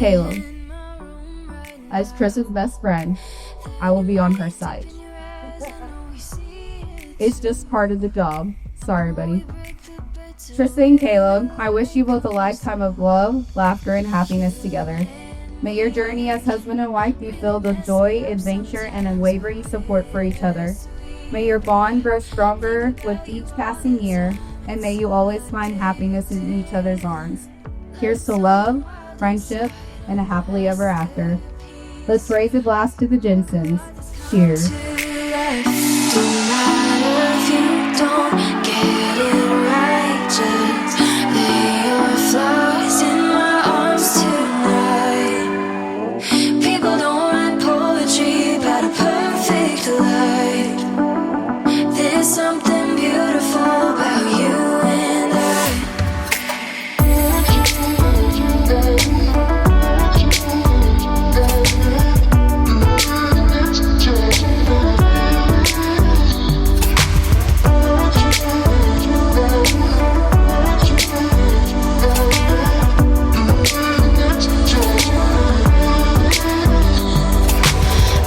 Caleb, as Trissa's best friend, I will be on her side. It's just part of the job. Sorry, buddy. Trissa and Caleb, I wish you both a lifetime of love, laughter, and happiness together. May your journey as husband and wife be filled with joy, adventure, and unwavering support for each other. May your bond grow stronger with each passing year, and may you always find happiness in each other's arms. Here's to love, friendship, and a happily ever after. Let's raise a glass to the Jensens. Cheers. Something beautiful about you and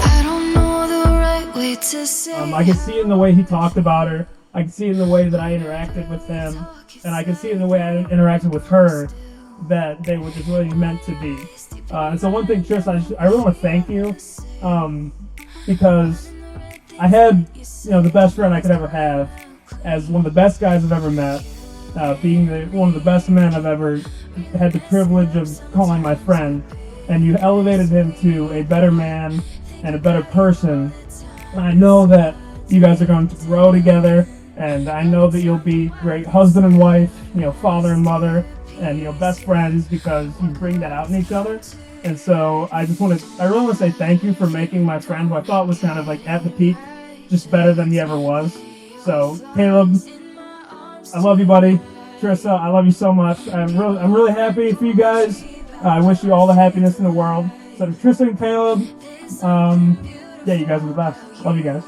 I don't know the right way to say. I can see it in the way he talked about her. I can see it in the way that I interacted with him, and I can see it in the way I interacted with her, that they were just really meant to be. And so one thing, Trish, I really want to thank you, because I had, the best friend I could ever have, as one of the best guys I've ever met, being one of the best men I've ever had the privilege of calling my friend, and you elevated him to a better man and a better person. And I know that you guys are going to grow together, and I know that you'll be great husband and wife, father and mother, and best friends, because you bring that out in each other. And so I really want to say thank you for making my friend, who I thought was kind of like at the peak, just better than he ever was. So Caleb, I love you, buddy. Trissa, I love you so much. I'm really happy for you guys. I wish you all the happiness in the world. So to Trissa and Caleb, you guys are the best. Love you guys.